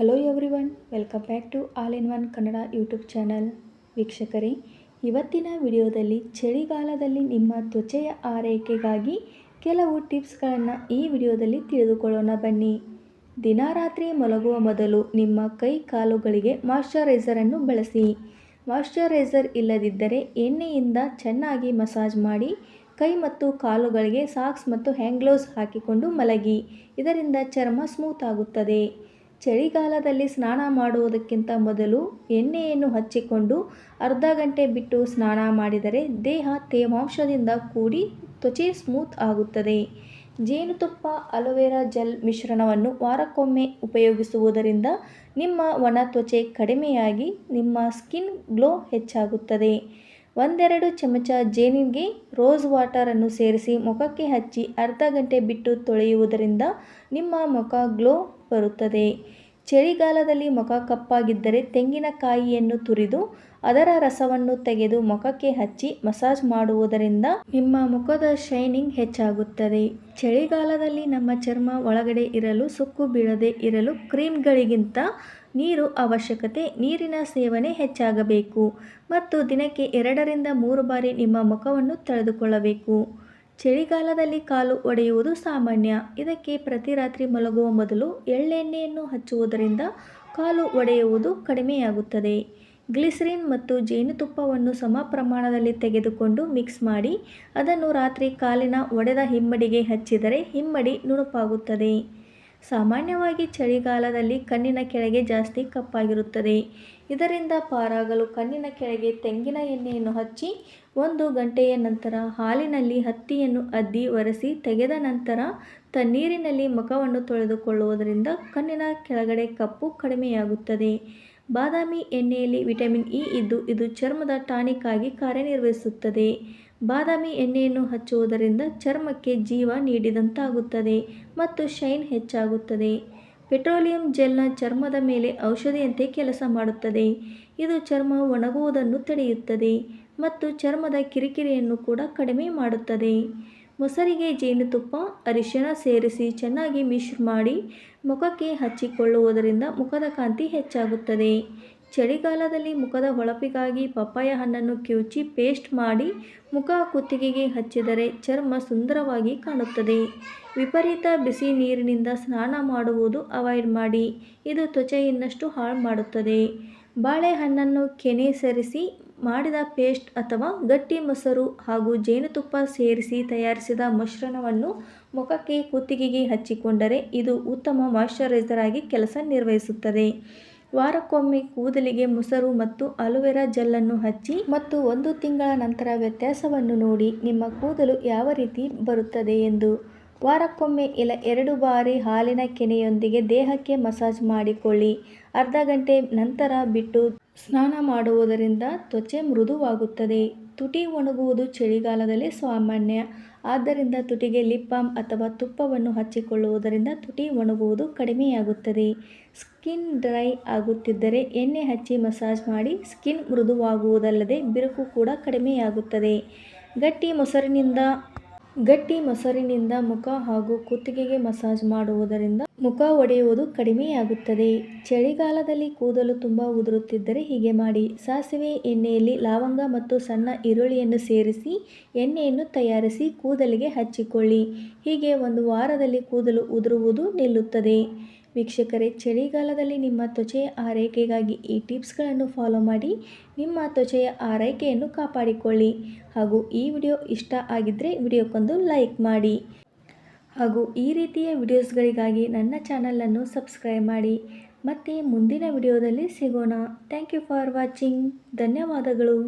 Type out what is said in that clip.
Hello everyone, welcome back to all in one Kannada YouTube channel. ವೀಕ್ಷಕರೇ, ಇವತ್ತಿನ ವಿಡಿಯೋದಲ್ಲಿ ಚಳಿಗಾಲದಲ್ಲಿ ನಿಮ್ಮ ತ್ವಚೆಯ ಆರೈಕೆಗಾಗಿ ಕೆಲವು ಟಿಪ್ಸ್ಗಳನ್ನು ಈ ವಿಡಿಯೋದಲ್ಲಿ ತಿಳಿದುಕೊಳ್ಳೋಣ ಬನ್ನಿ. ದಿನರಾತ್ರಿ ಮಲಗುವ ಮೊದಲು ನಿಮ್ಮ ಕೈ ಕಾಲುಗಳಿಗೆ ಮಾಯ್ಶ್ಚರೈಸರನ್ನು ಬಳಸಿ. ಮಾಯ್ಶ್ಚರೈಸರ್ ಇಲ್ಲದಿದ್ದರೆ ಎಣ್ಣೆಯಿಂದ ಚೆನ್ನಾಗಿ ಮಸಾಜ್ ಮಾಡಿ ಕೈ ಮತ್ತು ಕಾಲುಗಳಿಗೆ ಸಾಕ್ಸ್ ಮತ್ತು ಹ್ಯಾಂಡ್ ಗ್ಲೌಸ್ ಹಾಕಿಕೊಂಡು ಮಲಗಿ. ಇದರಿಂದ ಚರ್ಮ ಸ್ಮೂತ್ ಆಗುತ್ತದೆ. ಚಳಿಗಾಲದಲ್ಲಿ ಸ್ನಾನ ಮಾಡುವುದಕ್ಕಿಂತ ಮೊದಲು ಎಣ್ಣೆಯನ್ನು ಹಚ್ಚಿಕೊಂಡು ಅರ್ಧ ಗಂಟೆ ಬಿಟ್ಟು ಸ್ನಾನ ಮಾಡಿದರೆ ದೇಹ ತೇವಾಂಶದಿಂದ ಕೂಡಿ ತ್ವಚೆ ಸ್ಮೂತ್ ಆಗುತ್ತದೆ. ಜೇನುತುಪ್ಪ ಅಲೋವೆರಾ ಜೆಲ್ ಮಿಶ್ರಣವನ್ನು ವಾರಕ್ಕೊಮ್ಮೆ ಉಪಯೋಗಿಸುವುದರಿಂದ ನಿಮ್ಮ ಒಣ ತ್ವಚೆ ಕಡಿಮೆಯಾಗಿ ನಿಮ್ಮ ಸ್ಕಿನ್ ಗ್ಲೋ ಹೆಚ್ಚಾಗುತ್ತದೆ. 1-2 ಚಮಚ ಜೇನಿಗೆ ರೋಸ್ ವಾಟರನ್ನು ಸೇರಿಸಿ ಮುಖಕ್ಕೆ ಹಚ್ಚಿ ಅರ್ಧ ಗಂಟೆ ಬಿಟ್ಟು ತೊಳೆಯುವುದರಿಂದ ನಿಮ್ಮ ಮುಖ ಗ್ಲೋ ಬರುತ್ತದೆ. ಚಳಿಗಾಲದಲ್ಲಿ ಮುಖ ಕಪ್ಪಾಗಿದ್ದರೆ ತೆಂಗಿನಕಾಯಿಯನ್ನು ತುರಿದು ಅದರ ರಸವನ್ನು ತೆಗೆದು ಮುಖಕ್ಕೆ ಹಚ್ಚಿ ಮಸಾಜ್ ಮಾಡುವುದರಿಂದ ನಿಮ್ಮ ಮುಖದ ಶೈನಿಂಗ್ ಹೆಚ್ಚಾಗುತ್ತದೆ. ಚಳಿಗಾಲದಲ್ಲಿ ನಮ್ಮ ಚರ್ಮ ಒಳಗಡೆ ಇರಲು ಸುಕ್ಕು ಬೀಳದೆ ಇರಲು ಕ್ರೀಮ್ಗಳಿಗಿಂತ ನೀರು ಅವಶ್ಯಕತೆ. ನೀರಿನ ಸೇವನೆ ಹೆಚ್ಚಾಗಬೇಕು ಮತ್ತು ದಿನಕ್ಕೆ 2-3 ಬಾರಿ ನಿಮ್ಮ ಮುಖವನ್ನು ತೊಳೆದುಕೊಳ್ಳಬೇಕು. ಚಳಿಗಾಲದಲ್ಲಿ ಕಾಲು ಒಡೆಯುವುದು ಸಾಮಾನ್ಯ. ಇದಕ್ಕೆ ಪ್ರತಿ ರಾತ್ರಿ ಮಲಗುವ ಮೊದಲು ಎಳ್ಳೆಣ್ಣೆಯನ್ನು ಹಚ್ಚುವುದರಿಂದ ಕಾಲು ಒಡೆಯುವುದು ಕಡಿಮೆಯಾಗುತ್ತದೆ. ಗ್ಲಿಸರಿನ್ ಮತ್ತು ಜೇನುತುಪ್ಪವನ್ನು ಸಮ ಪ್ರಮಾಣದಲ್ಲಿ ತೆಗೆದುಕೊಂಡು ಮಿಕ್ಸ್ ಮಾಡಿ ಅದನ್ನು ರಾತ್ರಿ ಕಾಲಿನ ಒಡೆದ ಹಿಮ್ಮಡಿಗೆ ಹಚ್ಚಿದರೆ ಹಿಮ್ಮಡಿ ನುಣುಪಾಗುತ್ತದೆ. ಸಾಮಾನ್ಯವಾಗಿ ಚಳಿಗಾಲದಲ್ಲಿ ಕಣ್ಣಿನ ಕೆಳಗೆ ಜಾಸ್ತಿ ಕಪ್ಪಾಗಿರುತ್ತದೆ. ಇದರಿಂದ ಪಾರಾಗಲು ಕಣ್ಣಿನ ಕೆಳಗೆ ತೆಂಗಿನ ಎಣ್ಣೆಯನ್ನು ಹಚ್ಚಿ 1 ಗಂಟೆಯ ನಂತರ ಹಾಲಿನಲ್ಲಿ ಹತ್ತಿಯನ್ನು ಅದ್ದಿ ಒರೆಸಿ ತೆಗೆದ ನಂತರ ತಣ್ಣೀರಿನಲ್ಲಿ ಮುಖವನ್ನು ತೊಳೆದುಕೊಳ್ಳುವುದರಿಂದ ಕಣ್ಣಿನ ಕೆಳಗಡೆ ಕಪ್ಪು ಕಡಿಮೆಯಾಗುತ್ತದೆ. ಬಾದಾಮಿ ಎಣ್ಣೆಯಲ್ಲಿ ವಿಟಮಿನ್ ಇ ಇದ್ದು ಇದು ಚರ್ಮದ ಟಾನಿಕ್ ಆಗಿ ಕಾರ್ಯನಿರ್ವಹಿಸುತ್ತದೆ. ಬಾದಾಮಿ ಎಣ್ಣೆಯನ್ನು ಹಚ್ಚುವುದರಿಂದ ಚರ್ಮಕ್ಕೆ ಜೀವ ನೀಡಿದಂತಾಗುತ್ತದೆ ಮತ್ತು ಶೈನ್ ಹೆಚ್ಚಾಗುತ್ತದೆ. ಪೆಟ್ರೋಲಿಯಂ ಜೆಲ್ನ ಚರ್ಮದ ಮೇಲೆ ಔಷಧಿಯಂತೆ ಕೆಲಸ ಮಾಡುತ್ತದೆ. ಇದು ಚರ್ಮ ಒಣಗುವುದನ್ನು ತಡೆಯುತ್ತದೆ ಮತ್ತು ಚರ್ಮದ ಕಿರಿಕಿರಿಯನ್ನು ಕೂಡ ಕಡಿಮೆ ಮಾಡುತ್ತದೆ. ಮೊಸರಿಗೆ ಜೇನುತುಪ್ಪ, ಅರಿಶಿಣ ಸೇರಿಸಿ ಚೆನ್ನಾಗಿ ಮಿಕ್ಸ್ ಮಾಡಿ ಮುಖಕ್ಕೆ ಹಚ್ಚಿಕೊಳ್ಳುವುದರಿಂದ ಮುಖದ ಕಾಂತಿ ಹೆಚ್ಚಾಗುತ್ತದೆ. ಚಳಿಗಾಲದಲ್ಲಿ ಮುಖದ ಹೊಳಪಿಗಾಗಿ ಪಪ್ಪಾಯ ಹಣ್ಣನ್ನು ಕಿವುಚಿ ಪೇಸ್ಟ್ ಮಾಡಿ ಮುಖ ಕುತ್ತಿಗೆಗೆ ಹಚ್ಚಿದರೆ ಚರ್ಮ ಸುಂದರವಾಗಿ ಕಾಣುತ್ತದೆ. ವಿಪರೀತ ಬಿಸಿ ನೀರಿನಿಂದ ಸ್ನಾನ ಮಾಡುವುದು ಅವಾಯ್ಡ್ ಮಾಡಿ. ಇದು ತ್ವಚೆ ಇನ್ನಷ್ಟು ಹಾಳು ಮಾಡುತ್ತದೆ. ಬಾಳೆಹಣ್ಣನ್ನು ಕೆನೆ ಸೇರಿಸಿ ಮಾಡಿದ ಪೇಸ್ಟ್ ಅಥವಾ ಗಟ್ಟಿ ಮೊಸರು ಹಾಗೂ ಜೇನುತುಪ್ಪ ಸೇರಿಸಿ ತಯಾರಿಸಿದ ಮಿಶ್ರಣವನ್ನು ಮುಖಕ್ಕೆ ಕುತ್ತಿಗೆಗೆ ಹಚ್ಚಿಕೊಂಡರೆ ಇದು ಉತ್ತಮ ಮಾಯ್ಶ್ಚರೈಸರ್ ಆಗಿ ಕೆಲಸ ನಿರ್ವಹಿಸುತ್ತದೆ. ವಾರಕ್ಕೊಮ್ಮೆ ಕೂದಲಿಗೆ ಮೊಸರು ಮತ್ತು ಅಲೋವೆರಾ ಜೆಲ್ಲನ್ನು ಹಚ್ಚಿ ಮತ್ತು 1 ತಿಂಗಳ ನಂತರ ವ್ಯತ್ಯಾಸವನ್ನು ನೋಡಿ ನಿಮ್ಮ ಕೂದಲು ಯಾವ ರೀತಿ ಬರುತ್ತದೆ ಎಂದು. ವಾರಕ್ಕೊಮ್ಮೆ ಇಲ್ಲ 2 ಬಾರಿ ಹಾಲಿನ ಕೆನೆಯೊಂದಿಗೆ ದೇಹಕ್ಕೆ ಮಸಾಜ್ ಮಾಡಿಕೊಳ್ಳಿ. ಅರ್ಧ ಗಂಟೆ ನಂತರ ಬಿಟ್ಟು ಸ್ನಾನ ಮಾಡುವುದರಿಂದ ತ್ವಚೆ ಮೃದುವಾಗುತ್ತದೆ. ತುಟಿ ಒಣಗುವುದು ಚಳಿಗಾಲದಲ್ಲಿ ಸಾಮಾನ್ಯ. ಆದ್ದರಿಂದ ತುಟಿಗೆ ಲಿಪ್ ಬಾಮ್ ಅಥವಾ ತುಪ್ಪವನ್ನು ಹಚ್ಚಿಕೊಳ್ಳುವುದರಿಂದ ತುಟಿ ಒಣಗುವುದು ಕಡಿಮೆಯಾಗುತ್ತದೆ. ಸ್ಕಿನ್ ಡ್ರೈ ಆಗುತ್ತಿದ್ದರೆ ಎಣ್ಣೆ ಹಚ್ಚಿ ಮಸಾಜ್ ಮಾಡಿ ಸ್ಕಿನ್ ಮೃದುವಾಗುವುದಲ್ಲದೆ ಬಿರುಕು ಕೂಡ ಕಡಿಮೆಯಾಗುತ್ತದೆ. ಗಟ್ಟಿ ಮೊಸರಿನಿಂದ ಮುಖ ಹಾಗೂ ಕುತ್ತಿಗೆಗೆ ಮಸಾಜ್ ಮಾಡುವುದರಿಂದ ಮುಖ ಒಡೆಯುವುದು ಕಡಿಮೆಯಾಗುತ್ತದೆ. ಚಳಿಗಾಲದಲ್ಲಿ ಕೂದಲು ತುಂಬ ಉದುರುತ್ತಿದ್ದರೆ ಹೀಗೆ ಮಾಡಿ. ಸಾಸಿವೆ ಎಣ್ಣೆಯಲ್ಲಿ ಲವಂಗ ಮತ್ತು ಸಣ್ಣ ಈರುಳ್ಳಿಯನ್ನು ಸೇರಿಸಿ ಎಣ್ಣೆಯನ್ನು ತಯಾರಿಸಿ ಕೂದಲಿಗೆ ಹಚ್ಚಿಕೊಳ್ಳಿ. ಹೀಗೆ 1 ವಾರದಲ್ಲಿ ಕೂದಲು ಉದುರುವುದು ನಿಲ್ಲುತ್ತದೆ. ವೀಕ್ಷಕರೇ, ಚಳಿಗಾಲದಲ್ಲಿ ನಿಮ್ಮ ತ್ವಚೆಯ ಆರೈಕೆಗಾಗಿ ಈ ಟಿಪ್ಸ್ಗಳನ್ನು ಫಾಲೋ ಮಾಡಿ ನಿಮ್ಮ ತ್ವಚೆಯ ಆರೈಕೆಯನ್ನು ಕಾಪಾಡಿಕೊಳ್ಳಿ. ಹಾಗೂ ಈ ವಿಡಿಯೋ ಇಷ್ಟ ಆಗಿದ್ದರೆ ವಿಡಿಯೋಕ್ಕೊಂದು ಲೈಕ್ ಮಾಡಿ ಹಾಗೂ ಈ ರೀತಿಯ ವಿಡಿಯೋಸ್ಗಳಿಗಾಗಿ ನನ್ನ ಚಾನಲನ್ನು ಸಬ್ಸ್ಕ್ರೈಬ್ ಮಾಡಿ. ಮತ್ತೆ ಮುಂದಿನ ವಿಡಿಯೋದಲ್ಲಿ ಸಿಗೋಣ. Thank you for watching. ಧನ್ಯವಾದಗಳು.